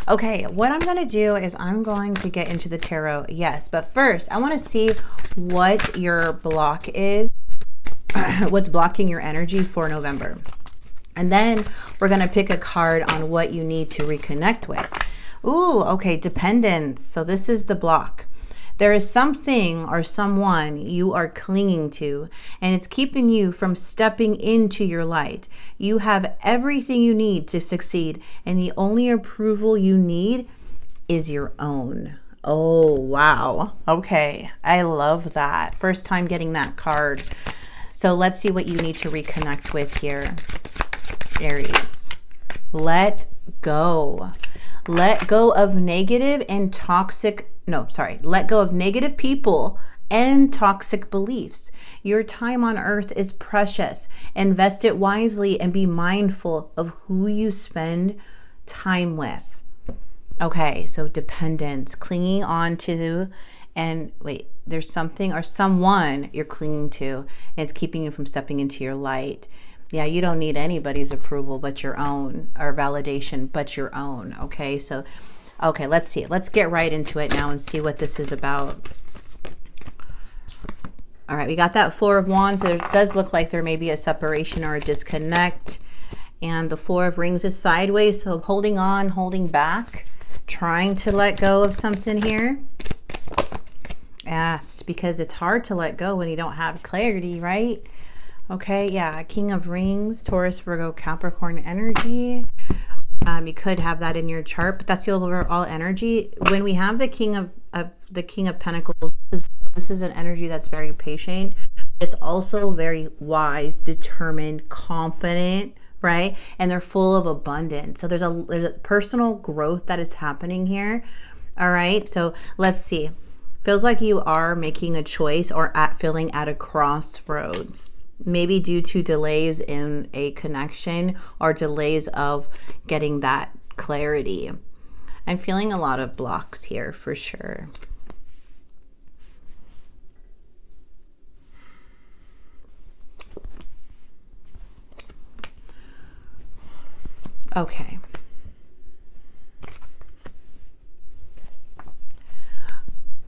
Okay, what I'm going to do is I'm going to get into the tarot, yes. But first, I want to see what your block is, what's blocking your energy for November. And then we're going to pick a card on what you need to reconnect with. Ooh, okay, dependence. So this is the block. There is something or someone you are clinging to, and it's keeping you from stepping into your light. You have everything you need to succeed, and the only approval you need is your own. Oh, wow. Okay, I love that. First time getting that card. So let's see what you need to reconnect with here, Aries. Let go. Let go of negative and toxic, let go of negative people and toxic beliefs. Your time on earth is precious. Invest it wisely and be mindful of who you spend time with. Okay, so dependence, clinging on to, and wait, there's something or someone you're clinging to, and it's keeping you from stepping into your light. Yeah, you don't need anybody's approval but your own, or validation but your own. Okay, so, okay, let's see. Let's get right into it now and see what this is about. All right, we got that Four of Wands. It does look like there may be a separation or a disconnect. And the Four of Rings is sideways, so holding on, holding back, trying to let go of something here. Yes, because it's hard to let go when you don't have clarity, right? Okay, yeah, King of Rings, Taurus, Virgo, Capricorn energy. You could have that in your chart, but that's the overall energy. When we have the King of Pentacles, this is an energy that's very patient. It's also very wise, determined, confident, right? And they're full of abundance. So there's a personal growth that is happening here. All right, so let's see. Feels like you are making a choice or feeling at a crossroads. Maybe due to delays in a connection or delays of getting that clarity. I'm feeling a lot of blocks here for sure. Okay.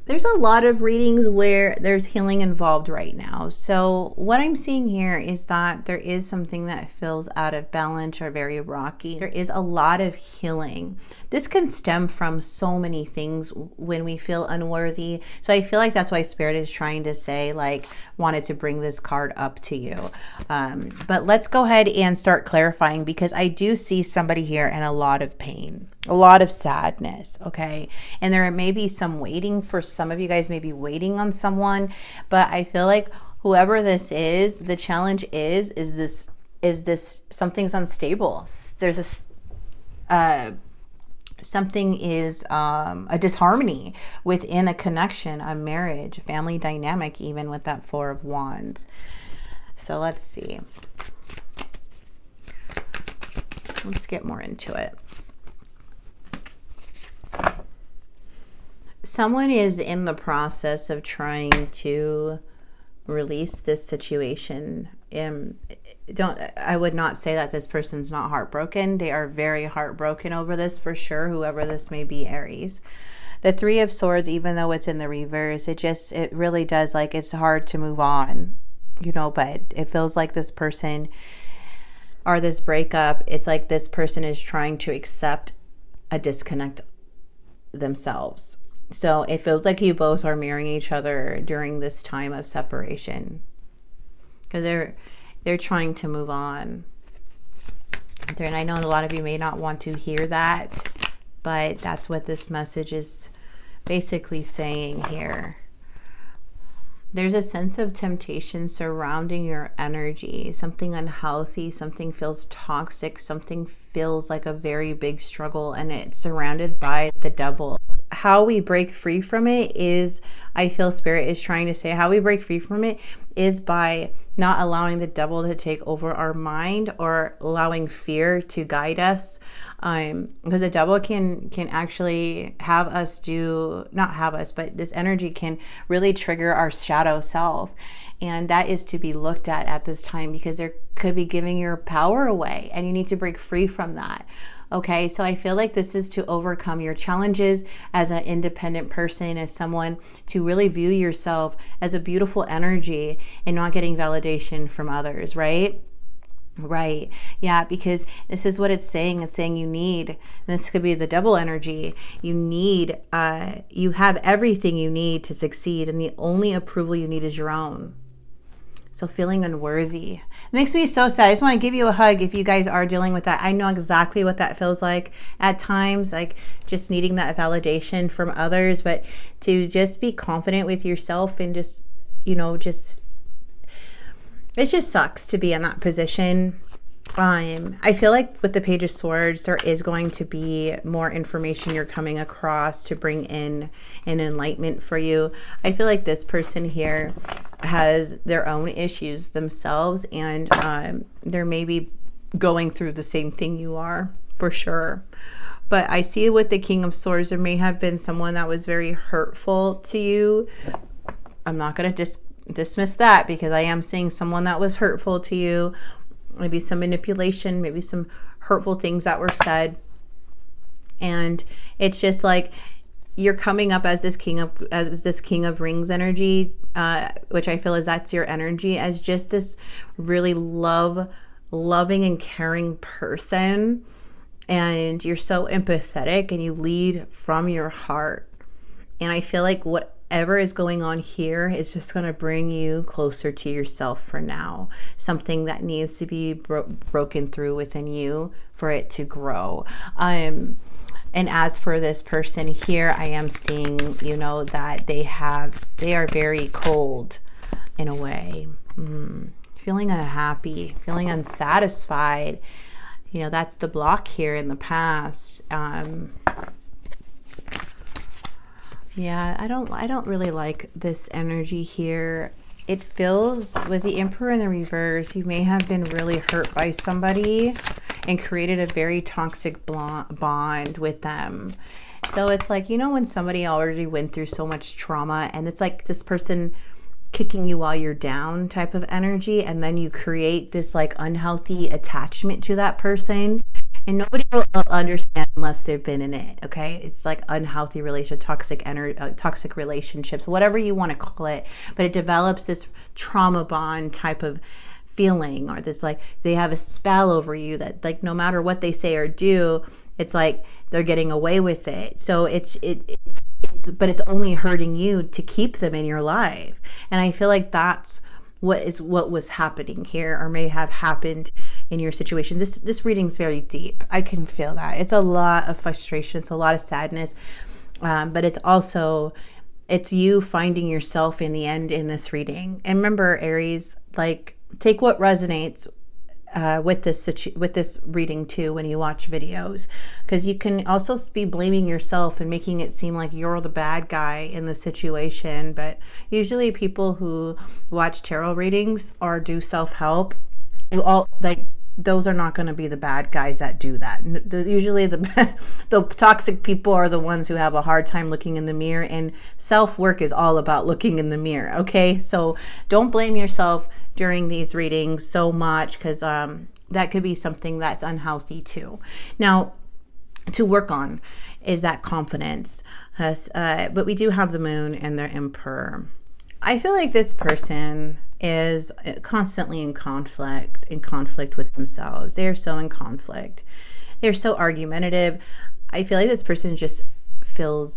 There's a lot of readings where there's healing involved right now. So what I'm seeing here is that there is something that feels out of balance or very rocky. There is a lot of healing. This can stem from so many things when we feel unworthy. So I feel like that's why Spirit is trying to say, like, wanted to bring this card up to you. But let's go ahead and start clarifying, because I do see somebody here in a lot of pain, a lot of sadness, okay? And there may be some waiting. For some of you guys may be waiting on someone, but I feel like whoever this is, the challenge is this something's unstable. There's something is a disharmony within a connection, a marriage, a family dynamic, even with that Four of Wands. So let's see. Let's get more into it. Someone is in the process of trying to release this situation. I would not say that this person's not heartbroken. They are very heartbroken over this for sure, whoever this may be, Aries. The Three of Swords, even though it's in the reverse, it really does, like, it's hard to move on, you know, but it feels like this person or this breakup, it's like this person is trying to accept a disconnect themselves. So it feels like you both are mirroring each other during this time of separation, because they're trying to move on. And I know a lot of you may not want to hear that, but that's what this message is basically saying here. There's a sense of temptation surrounding your energy, something unhealthy, something feels toxic, something feels like a very big struggle, and it's surrounded by the devil. How we break free from it is, I feel Spirit is trying to say, how we break free from it is by not allowing the devil to take over our mind or allowing fear to guide us. Because the devil can actually have us not have us, but this energy can really trigger our shadow self. And that is to be looked at this time, because there could be giving your power away, and you need to break free from that. Okay, so I feel like this is to overcome your challenges as an independent person, as someone to really view yourself as a beautiful energy and not getting validation from others, right? Right. Yeah, because this is what it's saying. It's saying you need, and this could be the double energy. You need, you have everything you need to succeed, and the only approval you need is your own. So feeling unworthy. It makes me so sad. I just want to give you a hug if you guys are dealing with that. I know exactly what that feels like at times, like just needing that validation from others, but to just be confident with yourself and just, it just sucks to be in that position. I feel like with the Page of Swords, there is going to be more information you're coming across to bring in an enlightenment for you. I feel like this person here has their own issues themselves, and they're maybe going through the same thing you are, for sure. But I see with the King of Swords, there may have been someone that was very hurtful to you. I'm not going to dismiss that, because I am seeing someone that was hurtful to you. Maybe some manipulation, maybe some hurtful things that were said. And it's just like you're coming up as this King of Rings energy, which I feel is that's your energy, as just this really loving and caring person. And you're so empathetic and you lead from your heart. And I feel like whatever is going on here is just going to bring you closer to yourself for now. Something that needs to be broken through within you for it to grow. And as for this person here, I am seeing, that they are very cold in a way. Feeling unhappy, feeling unsatisfied. That's the block here in the past. Yeah, I don't really like this energy here. It feels, with the Emperor in the reverse, you may have been really hurt by somebody and created a very toxic bond with them. So it's like, when somebody already went through so much trauma, and it's like this person kicking you while you're down type of energy, and then you create this like unhealthy attachment to that person. And nobody will understand unless they've been in it, okay? It's like unhealthy relationship, toxic relationships, whatever you want to call it. But it develops this trauma bond type of feeling, or this like they have a spell over you that like no matter what they say or do, it's like they're getting away with it. So but it's only hurting you to keep them in your life. And I feel like that's what was happening here, or may have happened in your situation. This reading's very deep. I can feel that. It's a lot of frustration. It's a lot of sadness. But it's you finding yourself in the end in this reading. And remember, Aries, like take what resonates with this reading too when you watch videos, because you can also be blaming yourself and making it seem like you're the bad guy in the situation. But usually people who watch tarot readings or do self-help, those are not going to be the bad guys that do that. Usually the toxic people are the ones who have a hard time looking in the mirror, and self-work is all about looking in the mirror, okay? So don't blame yourself during these readings so much, because that could be something that's unhealthy too. Now, to work on is that confidence. But we do have the Moon and the Emperor. I feel like this person is constantly in conflict with themselves. They are so in conflict. They're so argumentative. I feel like this person just feel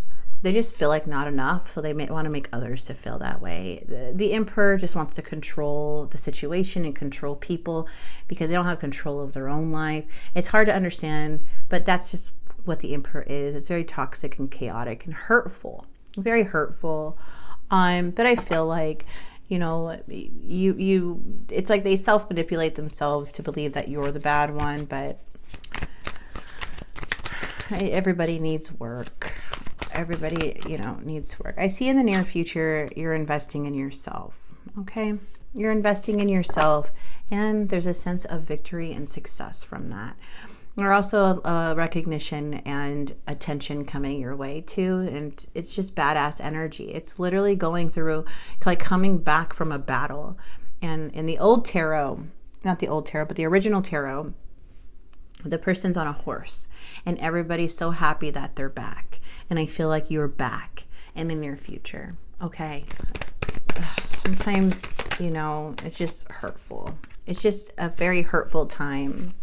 like not enough, so they may want to make others to feel that way. The Emperor just wants to control the situation and control people because they don't have control of their own life. It's hard to understand, but that's just what the Emperor is. It's very toxic and chaotic and hurtful, very hurtful. But I feel like, it's like they self-manipulate themselves to believe that you're the bad one, but everybody needs work. Everybody, needs work. I see in the near future, you're investing in yourself, okay? You're investing in yourself, and there's a sense of victory and success from that. There's also a recognition and attention coming your way too, and it's just badass energy. It's literally going through, like coming back from a battle. And in the old tarot, not the old tarot, but the original tarot, The person's on a horse and everybody's so happy that they're back. And I feel like you're back in the near future. Okay. Sometimes, you know, it's just hurtful. It's just a very hurtful time.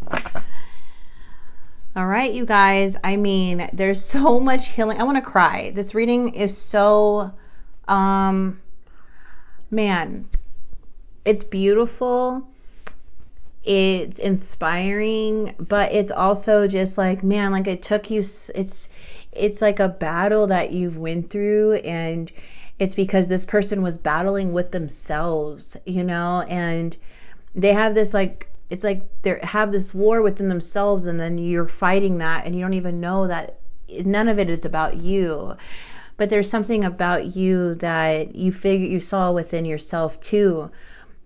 All right, you guys. I mean, there's so much healing. I want to cry. This reading is so, man, it's beautiful. It's inspiring, but it's also just like, man, like it took you, it's like a battle that you've went through, and it's because this person was battling with themselves, you know, and they have this like, it's like they have this war within themselves, and then you're fighting that, and you don't even know that none of it is about you. But there's something about you that you saw within yourself too,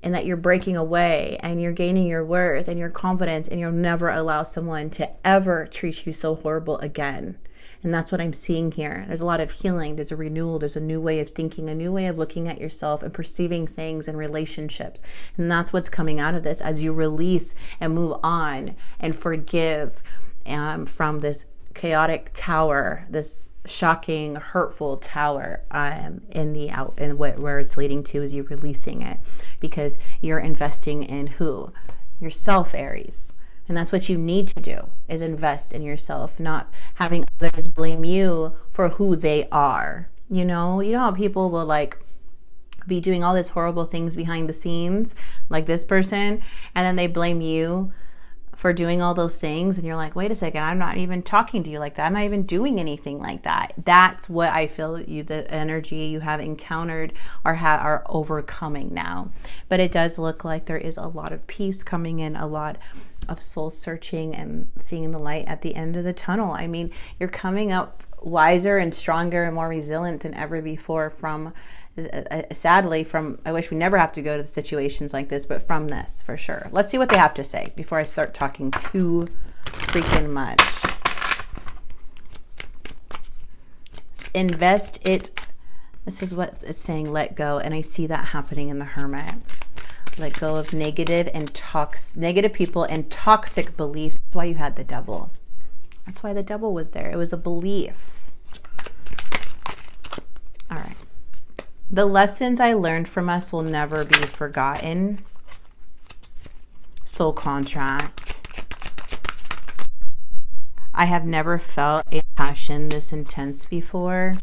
and that you're breaking away and you're gaining your worth and your confidence, and you'll never allow someone to ever treat you so horrible again. And that's what I'm seeing here. There's a lot of healing. There's a renewal. There's a new way of thinking, a new way of looking at yourself and perceiving things and relationships. And that's what's coming out of this as you release and move on and forgive from this chaotic tower, this shocking, hurtful tower, where it's leading to is you releasing it, because you're investing in who? Yourself, Aries. And that's what you need to do, is invest in yourself, not having others blame you for who they are. You know how people will like be doing all these horrible things behind the scenes, like this person, and then they blame you for doing all those things, and you're like, wait a second, I'm not even talking to you like that. I'm not even doing anything like that. That's what I feel the energy you have encountered are overcoming now. But it does look like there is a lot of peace coming in, a lot of soul searching and seeing the light at the end of the tunnel. I mean, you're coming up wiser and stronger and more resilient than ever before from sadly, I wish we never have to go to situations like this, but from this, for sure. Let's see what they have to say before I start talking too freaking much. Invest it. This is what it's saying, let go. And I see that happening in the Hermit. Let go of negative people and toxic beliefs. That's why you had the Devil. That's why the Devil was there. It was a belief. All right. The lessons I learned from us will never be forgotten. Soul contract. I have never felt a passion this intense before.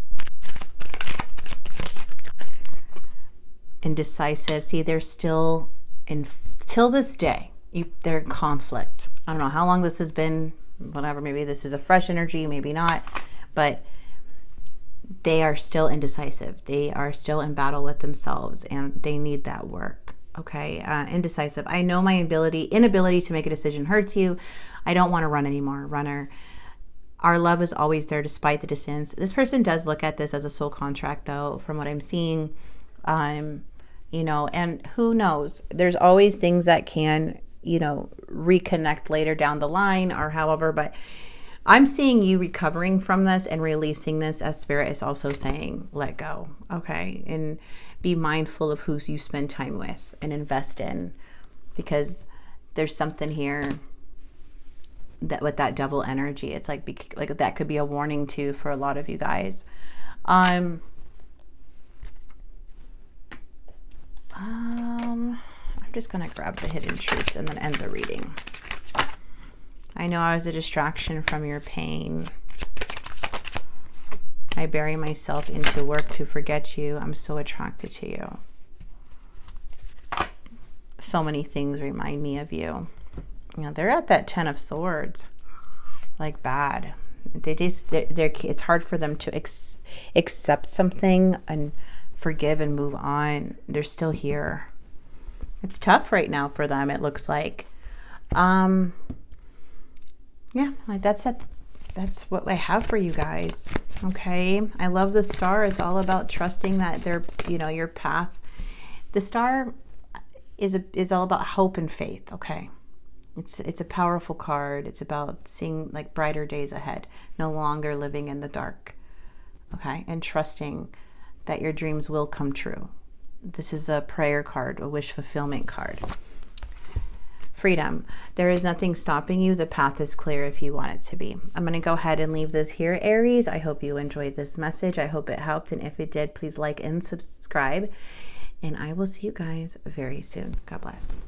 Indecisive. See, they're still till this day, they're in conflict. I don't know how long this has been, whatever, maybe this is a fresh energy, maybe not, but they are still indecisive. They are still in battle with themselves, and they need that work. Okay. Indecisive. I know my inability to make a decision hurts you. I don't want to run anymore. Runner. Our love is always there despite the distance. This person does look at this as a soul contract, though, from what I'm seeing. You know, and who knows? There's always things that can, you know, reconnect later down the line or however, but I'm seeing you recovering from this and releasing this, as Spirit is also saying, let go, okay? And be mindful of who you spend time with and invest in, because there's something here that with that Devil energy, it's like that could be a warning too for a lot of you guys. I'm just gonna grab the hidden truths and then end the reading. I know I was a distraction from your pain. I bury myself into work to forget you. I'm so attracted to you. So many things remind me of you. You know, they're at that 10 of Swords. Like bad. It's hard for them to accept something and forgive and move on. They're still here. It's tough right now for them, it looks like. Yeah, that's it. That's what I have for you guys. Okay. I love the star. It's all about trusting that your path. The star is all about hope and faith. Okay. It's a powerful card. It's about seeing like brighter days ahead, no longer living in the dark. Okay. And trusting that your dreams will come true. This is a prayer card, a wish fulfillment card. freedom. There is nothing stopping you. The path is clear if you want it to be. I'm going to go ahead and leave this here, Aries. I hope you enjoyed this message. I hope it helped. And if it did, please like and subscribe. And I will see you guys very soon. God bless.